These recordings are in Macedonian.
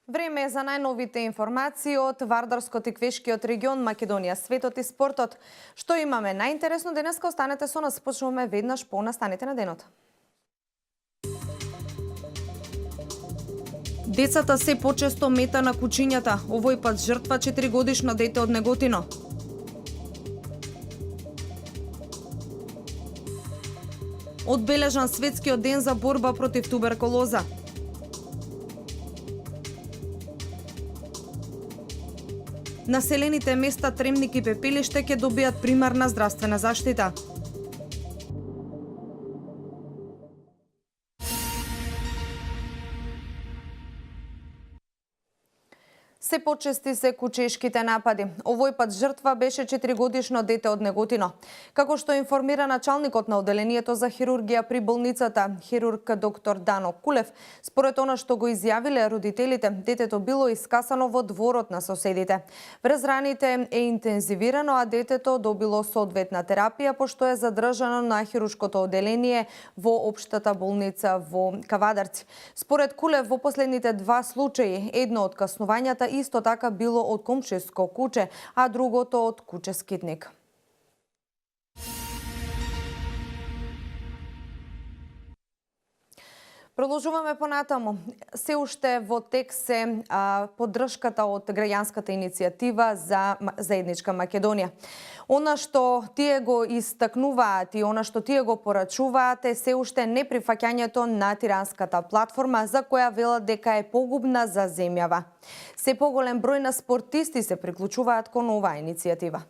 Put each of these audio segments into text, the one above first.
Време е за најновите информации од Вардарско-Тиквешкиот регион, Македонија, светот и спортот. Што имаме најинтересно денеска, останете со нас, почнуваме веднаш по настаните на денот. Децата се почесто мета на кучињата, овој пат жртва 4-годишно дете од Неготино. Одбележан светскиот ден за борба против туберкулоза. Населените места Тремник и Пепелиште ќе добијат примарна здравствена заштита. Се почести се кучешките напади. Овој пат жртва беше 4-годишно дете од Неготино. Како што информира началникот на оделението за хирургија при болницата, хирург доктор Дано Кулев, според она што го изјавиле родителите, детето било искасано во дворот на соседите. Врз раните е интензивирано, а детето добило соодветна терапија, пошто е задржано на хируршкото оделение во општата болница во Кавадарци. Според Кулев, во последните два случаи, едно од каснувањата исто така било од комшиско куче, а другото од куче скитник. Продолжуваме понатаму. Се уште во тек се поддршката од граѓанската иницијатива за заедничка Македонија. Она што тие го истакнуваат и она што тие го порачуваат е се уште неприфаќањето на тиранската платформа, за која велат дека е погубна за земјава. Се поголем број на спортисти се приклучуваат кон оваа иницијатива.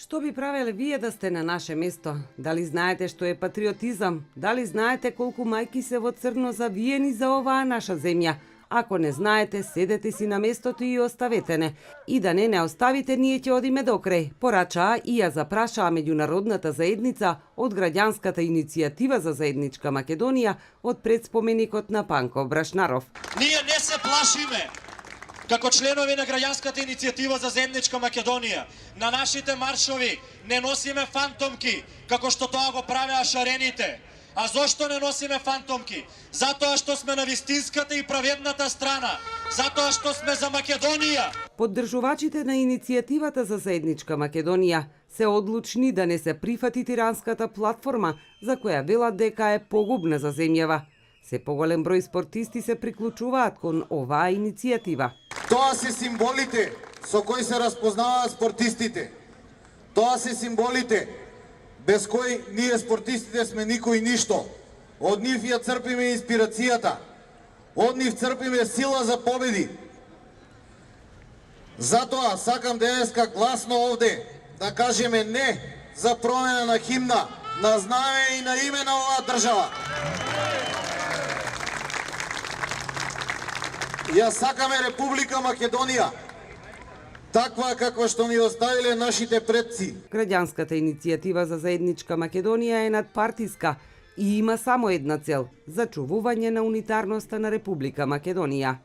Што би правеле вие да сте на наше место? Дали знаете што е патриотизам? Дали знаете колку мајки се во црно завиени за оваа наша земја? Ако не знаете, седете си на местото и оставете не. И да не оставите, ние ќе одиме до крај, порачаа и ја запрашаа меѓународната заедница од граѓанската иницијатива за заедничка Македонија од предспоменикот на Панко Брашнаров. Ние не се плашиме. Како членови на граѓанската иницијатива за заедничка Македонија, на нашите маршови не носиме фантомки, како што тоа го правеа шарените. А зошто не носиме фантомки? Затоа што сме на вистинската и праведната страна. Затоа што сме за Македонија. Поддржувачите на иницијативата за заедничка Македонија се одлучни да не се прифати тиранската платформа, за која велат дека е погубна за земјава. Се поголем број спортисти се приклучуваат кон оваа иницијатива. Тоа се символите со кои се распознаваат спортистите. Тоа се символите без кои ние спортистите сме никој ништо. Од нив ја црпиме инспирацијата. Од нив црпиме сила за победи. Затоа сакам денеска гласно овде да кажеме не за промена на химна, на знаме и на име на оваа држава. Ја сакаме Република Македонија, таква како што ни оставиле нашите предци. Граѓанската иницијатива за заедничка Македонија е надпартиска и има само една цел – зачувување на унитарноста на Република Македонија.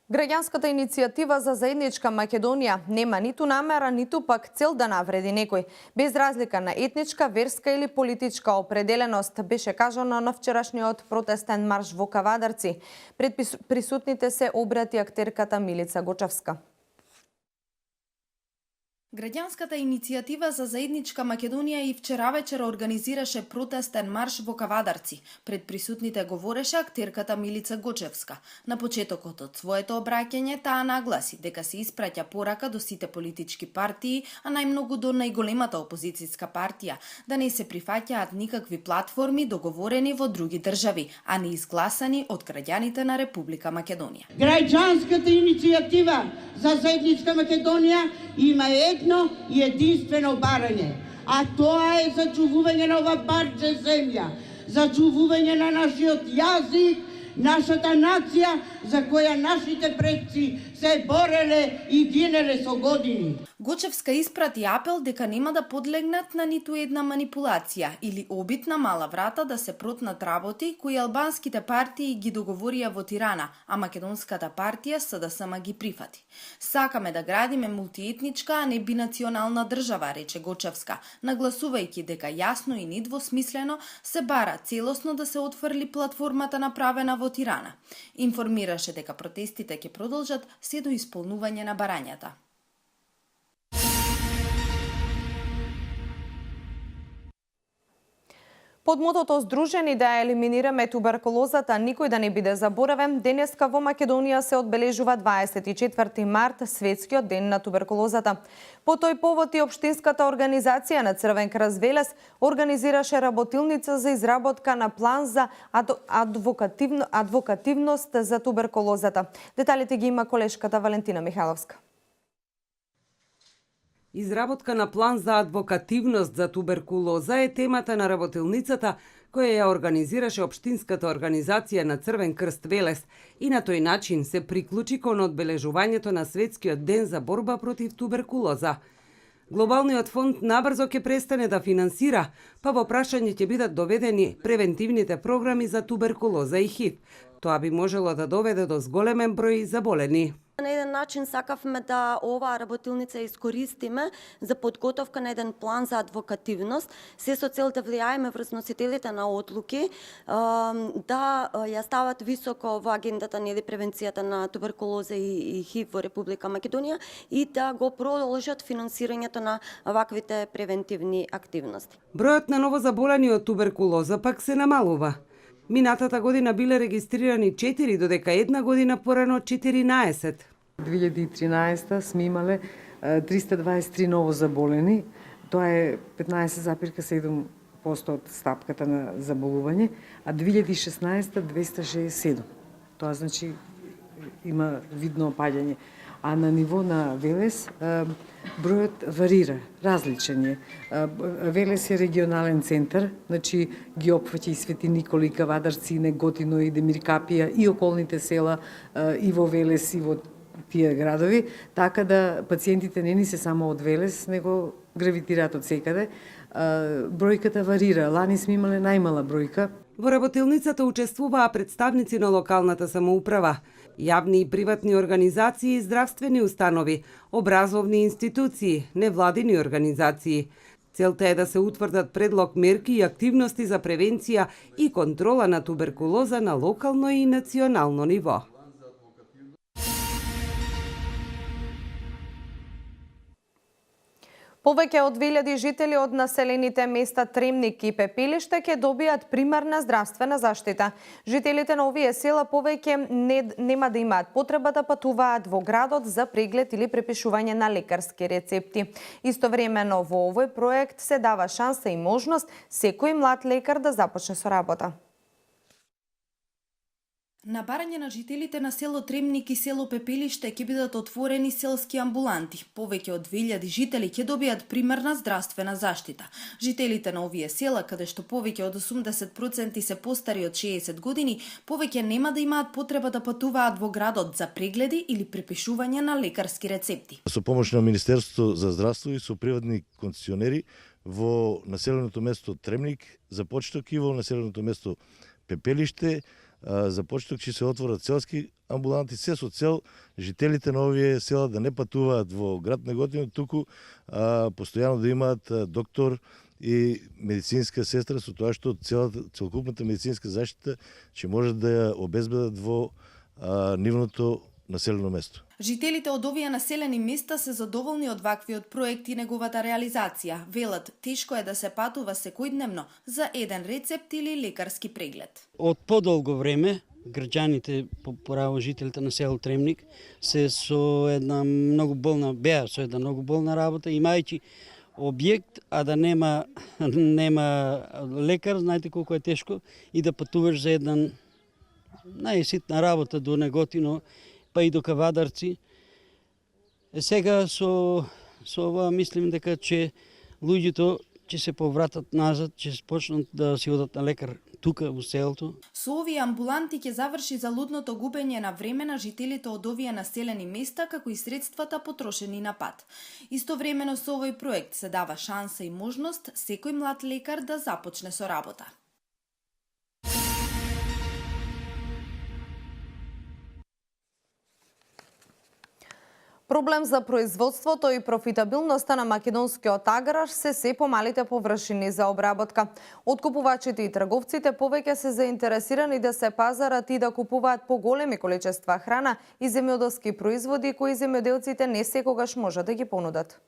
Граѓанската иницијатива за заедничка Македонија нема ниту намера, ниту пак цел да навреди некој. Без разлика на етничка, верска или политичка определеност, беше кажано на вчерашниот протестен марш во Кавадарци. Пред присутните се обрати актерката Милица Гочевска. Граѓанската иницијатива за заедничка Македонија и вчера вечер организираше протестен марш во Кавадарци. Пред присутните говореше актерката Милица Гочевска. На почетокот од своето обраќање таа нагласи дека се испраќа порака до сите политички партии, а најмногу до најголемата опозицијска партија, да не се прифаќаат никакви платформи договорени во други држави, а не изгласани од граѓаните на Република Македонија. Граѓанската иницијатива за заедничка Македонија има едно и единствено барање, а тоа е зачувување на ова парче земја, зачувување на нашиот јазик, нашата нација, за која нашите предци се бореле и гинеле со години. Гочевска испрати апел дека нема да подлегнат на ниту една манипулација или обид на мала врата да се протнат работи кои албанските партии ги договорија во Тирана, а македонската партија СДСМ ги прифати. Сакаме да градиме мултиетничка, а не бинационална држава, рече Гочевска, нагласувајќи дека јасно и недвосмислено се бара целосно да се отфрли платформата направена во Тирана. Информираше дека протестите ќе продолжат се до исполнување на барањата. Под мотото "Здружени да ја елиминираме туберкулозата, никој да не биде заборавен", денеска во Македонија се одбележува 24 март, светскиот ден на туберкулозата. По тој повод и Општинската организација на Црвен крст Велес организираше работилница за изработка на план за адвокативност за туберкулозата. Деталите ги има колешката Валентина Михайловска. Изработка на план за адвокативност за туберкулоза е темата на работилницата која ја организираше Општинската организација на Црвен крст Велес и на тој начин се приклучи кон одбележувањето на светскиот ден за борба против туберкулоза. Глобалниот фонд набрзо ќе престане да финансира, па во прашање ќе бидат доведени превентивните програми за туберкулоза и ХИВ. Тоа би можело да доведе до зголемен број заболени. На еден начин сакавме да оваа работилница искористиме за подготовка на еден план за адвокативност, се со цел да влијаеме врз носителите на одлуки, да ја стават високо во агендата нели превенцијата на туберкулоза и ХИВ во Република Македонија и да го продолжат финансирањето на ваквите превентивни активности. Бројот на новозаболени од туберкулоза пак се намалува. Минатата година биле регистрирани 4, додека една година порано 14. 2013 сме имале 323 новозаболени, тоа е 15,7% од стапката на заболување, а 2016 267. Тоа значи има видно опаѓање. А на ниво на Велес бројот варира, различен е. Велес е регионален центар, значи ги опфаќа и Свети Никола, и Кавадарци, и Неготино, и Демиркапија, и околните села, и во Велес, и во тие градови, така да пациентите не ни се само од Велес, него гравитираат од секаде. Бројката варира. Лани сме имале најмала бројка. Во работилницата учествуваа представници на локалната самоуправа, јавни и приватни организации и здравствени установи, образовни институции, невладини организации. Целта е да се утврдат предлог мерки и активности за превенција и контрола на туберкулоза на локално и национално ниво. Повеќе од 2000 жители од населените места Тремник и Пепелиште ќе добијат примарна здравствена заштита. Жителите на овие села повеќе нема да имаат потреба да патуваат во градот за преглед или препишување на лекарски рецепти. Истовремено во овој проект се дава шанса и можност секој млад лекар да започне со работа. На барање на жителите на село Тремник и село Пепелиште ќе бидат отворени селски амбуланти. Повеќе од 2000 жители ќе добијат примарна здравствена заштита. Жителите на овие села, каде што повеќе од 80% се постари од 60 години, повеќе нема да имаат потреба да патуваат во градот за прегледи или препишување на лекарски рецепти. Со помош на Министерството за здравство и со приватни концесионери во населеното место Тремник започнок и во населеното место Пепелиште започнок ќе се отворат селски амбуланти, се со цел жителите на овие села да не патуваат во град Неготино, туку постојано да имаат доктор и медицинска сестра, со тоа што целокупната медицинска заштита ќе можат да ја обезбедат во нивното населено место. Жителите од овие населени места се задоволни од ваквиот проект и неговата реализација. Велат, тешко е да се патува секојдневно за еден рецепт или лекарски преглед. Од подолго време граѓаните, право жителите на село Тремник, се со една многу болна работа, имајќи објект, а да нема лекар, знаете колку е тешко и да патуваш за една најситна работа до Неготино, па и до Кавадарци. Сега со ова мислим дека че луѓето ќе се повратат назад, ќе почнат да си одат на лекар тука во селото. Со овие амбуланти ќе заврши залудното губење на време на жителите од овие населени места, како и средствата потрошени на пат. Истовремено со овој проект се дава шанса и можност секој млад лекар да започне со работа. Проблем за производството и профитабилноста на македонскиот аграр се помалите површини за обработка. Откупувачите и трговците повеќе се заинтересирани да се пазарат и да купуваат поголеми количества храна и земјоделски производи кои земјоделците не секогаш можат да ги понудат.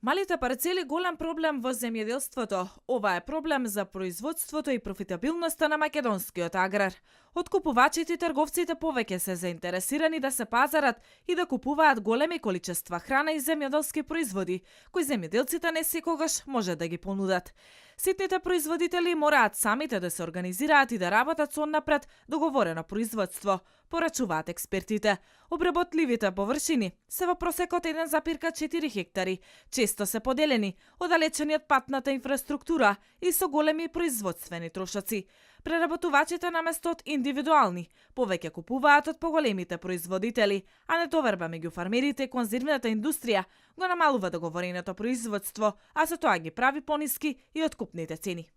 Малите парцели голем проблем во земјоделството. Ова е проблем за производството и профитабилноста на македонскиот аграр. Откупувачите и трговците повеќе се заинтересирани да се пазарат и да купуваат големи количества храна и земјоделски производи, кои земјоделците не секогаш може да ги понудат. Ситните производители мораат самите да се организираат и да работат со напред договорено производство, порачуваат експертите. Обработливите површини се во просекот 1,4 хектари, често се поделени, оддалечени од патната инфраструктура и со големи производствени трошоци. Преработувачите наместо од индивидуални, повеќе купуваат од поголемите производители, а недоверба меѓу фармерите и конзервната индустрија го намалува договореното производство, а со тоа ги прави пониски и откупните цени.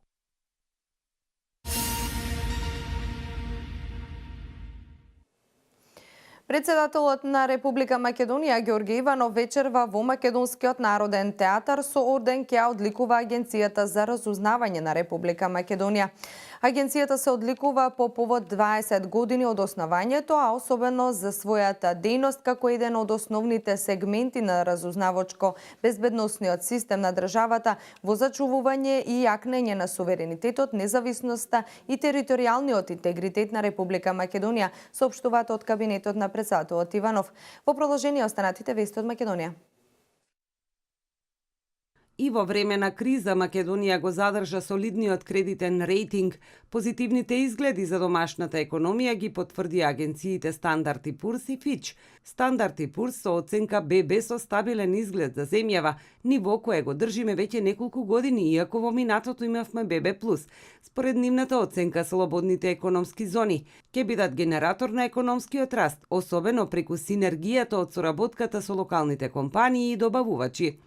Председателот на Република Македонија Ѓорѓе Иванов вечерва во Македонскиот народен театар со орден ќе одликува Агенцијата за разузнавање на Република Македонија. Агенцијата се одликува по повод 20 години од основањето, а особено за својата дејност како еден од основните сегменти на разузнавачко безбедносниот систем на државата во зачувување и јакнење на суверенитетот, независноста и територијалниот интегритет на Република Македонија, соопштуваат од кабинетот на председателот Иванов. Во продолжение останатите вести од Македонија. И во време на криза Македонија го задржа солидниот кредитен рейтинг. Позитивните изгледи за домашната економија ги потврди агенциите Стандарт и Пурс и Фич. Стандарт и Пурс со оценка ББ со стабилен изглед за земјава, ниво кое го држиме веќе неколку години, иако во минатото имавме ББ+. Според нивната оценка, слободните економски зони ќе бидат генератор на економскиот раст, особено преку синергијата од соработката со локалните компании и добавувачи.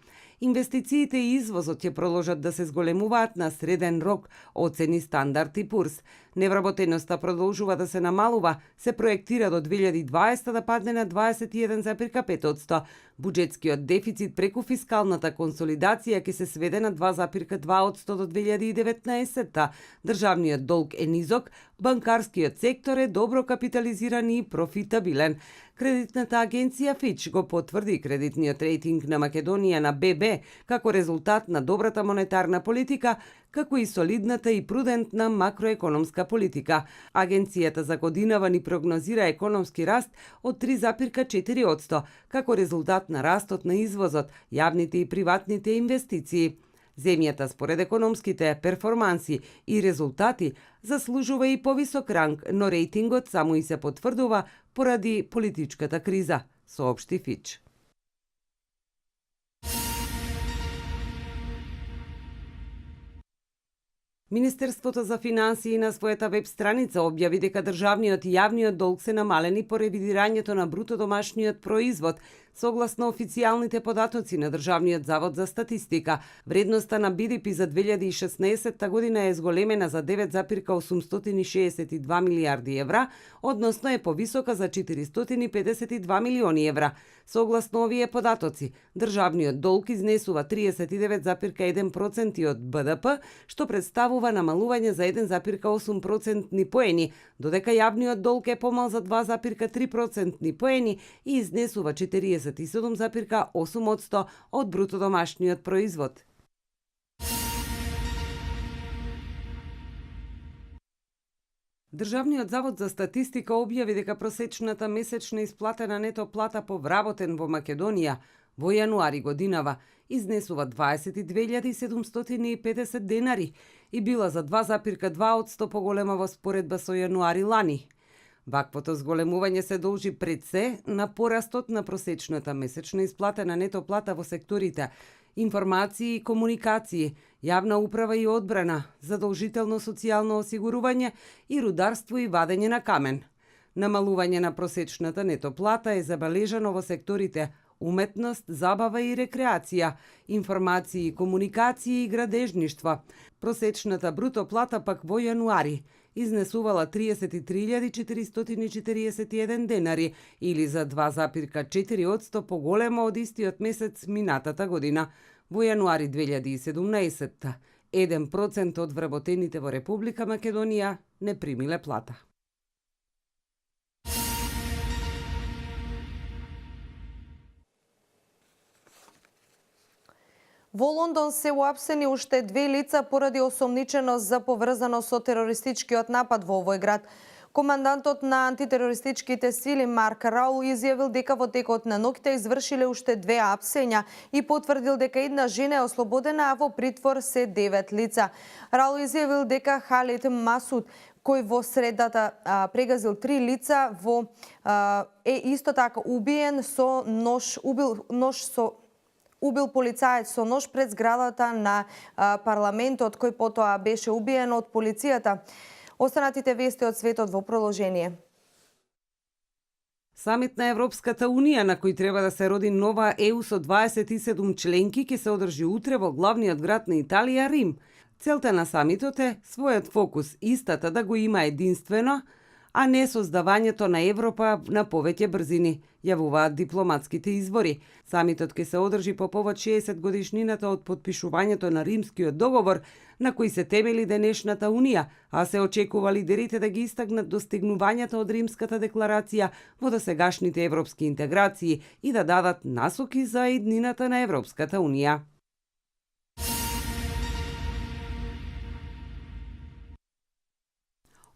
Инвестициите и извозот ќе продолжат да се зголемуваат на среден рок, оцени Стандарт и Пурс. Невработеноста продолжува да се намалува, се проектира до 2020 да падне на 21,5%. Буџетскиот дефицит преку фискалната консолидација ќе се сведе на 2,2% до 2019. Државниот долг е низок, банкарскиот сектор е добро капитализиран и профитабилен. Кредитната агенција Фич го потврди кредитниот рейтинг на Македонија на ББ како резултат на добрата монетарна политика, како и солидната и прудентна макроекономска политика. Агенцијата за годинава ни прогнозира економски раст од 3,4%, како резултат на растот на извозот, јавните и приватните инвестиции. Земјата, според економските перформанси и резултати, заслужува и повисок ранг, но рейтингот само и се потврдува поради политичката криза, соопшти Фич. Министерството за финансии на својата веб страница објави дека државниот и јавниот долг се намалени по ревидирањето на бруто домашниот производ. Согласно официјалните податоци на Државниот завод за статистика, вредноста на БДП за 2016 година е зголемена за 9,862 милијарди евра, односно е повисока за 452 милиони евра. Согласно овие податоци, државниот долг изнесува 39,1% од БДП, што представува намалување за 1,8% поени, додека јавниот долг е помал за 2,3% поени и изнесува 47,8% од бруто домашниот производ. Државниот завод за статистика објави дека просечната месечна исплатена нето плата по вработен во Македонија во јануари годинава изнесува 22.750 денари и била за 2,2% поголема во споредба со јануари лани. Ваквото зголемување се должи пред се на порастот на просечната месечна исплатена нето плата во секторите информации и комуникации, јавна управа и одбрана, задолжително социјално осигурување и рударство и вадење на камен. Намалување на просечната нето плата е забележано во секторите уметност, забава и рекреација, информации и комуникации и градежништво. Просечната бруто плата пак во јануари изнесувала 33.441 денари или за 2,4% поголема од истиот месец минатата година. Во јануари 2017 1% од вработените во Република Македонија не примиле плата. Во Лондон се уапсени уште 2 лица поради осомниченост за поврзаност со терористичкиот напад во овој град. Командантот на антитерористичките сили Марк Раул изјавил дека во текот на ноќта извршиле уште 2 апсења и потврдил дека една жена е ослободена, а во притвор се 9 лица. Раул изјавил дека Халид Масуд, кој во средата прегазил 3 лица, е исто така убиен со нож, убил полицаец со нож пред зградата на парламентот, кој потоа беше убиен од полицијата. Останатите вести од светот во продолжение. Самит на Европската Унија, на кој треба да се роди нова ЕУ со 27 членки, ќе се одржи утре во главниот град на Италија, Рим. Целта на самитот е својот фокус истата да го има единствено, а не создавањето на Европа на повеќе брзини, јавуваат дипломатските извори. Самитот ќе се одржи по повод 60 годишнината од потпишувањето на Римскиот договор, на кој се темели денешната Унија, а се очекува лидерите да ги истакнат достигнувањата од Римската декларација во досегашните европски интеграции и да дадат насоки за иднината на Европската Унија.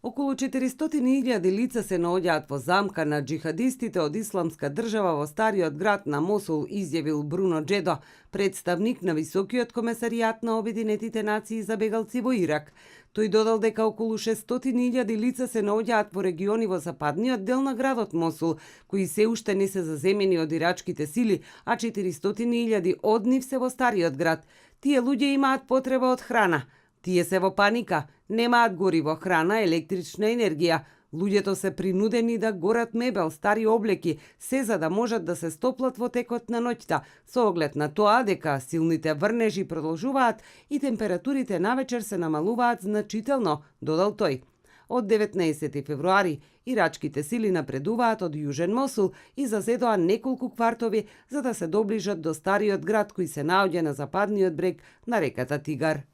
Околу 400.000 лица се наоѓаат во замка на джихадистите од Исламска држава во стариот град на Мосул, изјавил Бруно Джедо, представник на Високиот комесаријат на Обединетите нации за бегалци во Ирак. Тој додал дека околу 600.000 лица се наоѓаат во региони во западниот дел на градот Мосул, кои се уште не се заземени од ирачките сили, а 400.000 од нив се во стариот град. Тие луѓе имаат потреба од храна. Тие се во паника, немаат гориво, храна, електрична енергија. Луѓето се принудени да горат мебел, стари облеки, се за да можат да се стоплат во текот на ноќта, со оглед на тоа дека силните врнежи продолжуваат и температурите навечер се намалуваат значително, додал тој. Од 19 февруари, ирачките сили напредуваат од Јужен Мосул и заседоа неколку квартови за да се доближат до стариот град кој се наоѓа на западниот брег на реката Тигар.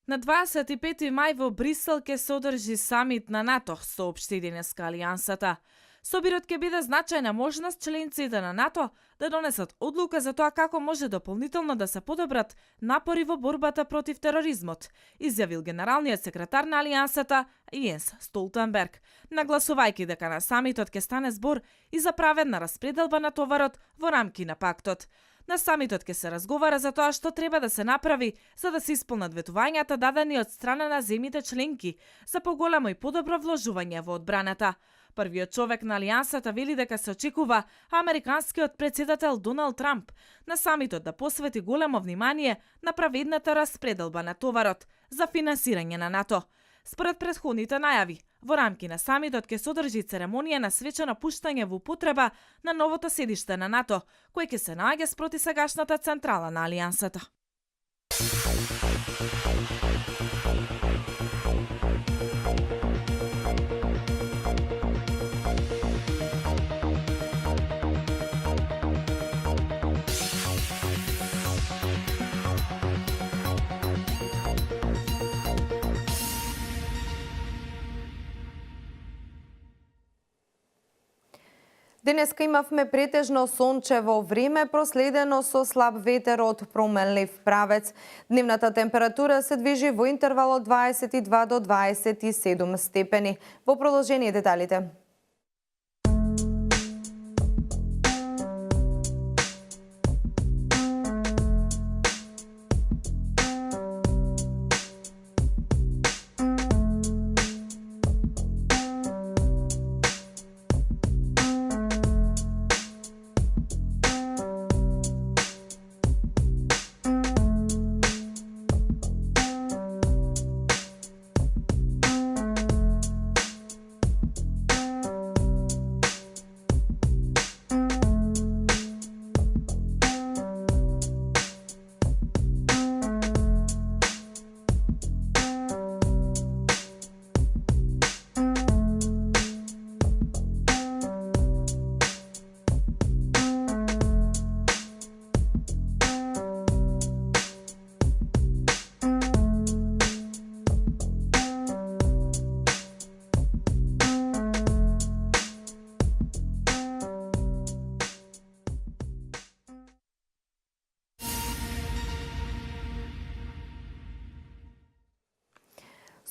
На 25 мај во Брисел ќе се одржи самит на НАТО, соопшти денеска Алијансата. Собирот ќе биде значајна можност членците на НАТО да донесат одлука за тоа како може дополнително да се подобрат напори во борбата против тероризмот, изјавил генералниот секретар на Алијансата Јенс Столтенберг, нагласувајќи дека на самитот ќе стане збор и за праведна распределба на товарот во рамки на пактот. На самитот ќе се разговара за тоа што треба да се направи за да се исполнат ветувањата дадени од страна на земјите членки за поголемо и подобро вложување во одбраната. Првиот човек на Алијансата вели дека се очекува американскиот претседател Доналд Трамп на самитот да посвети големо внимание на праведната распределба на товарот за финансирање на НАТО. Според претходните најави, во рамки на самитот ќе се одржи церемонија на свечено пуштање во употреба на новото седиште на НАТО, кој ќе се наоѓа спроти сегашната централа на Алијансата. Денеска имавме претежно сончево време, проследено со слаб ветер од променлив правец. Дневната температура се движи во интервал од 22 до 27 степени. Во продолжение деталите.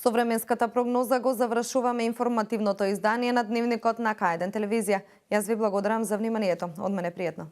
Со временската прогноза го завршуваме информативното издание на Дневникот на К1 телевизија. Јас ви благодарам за вниманието. Од мене пријатно.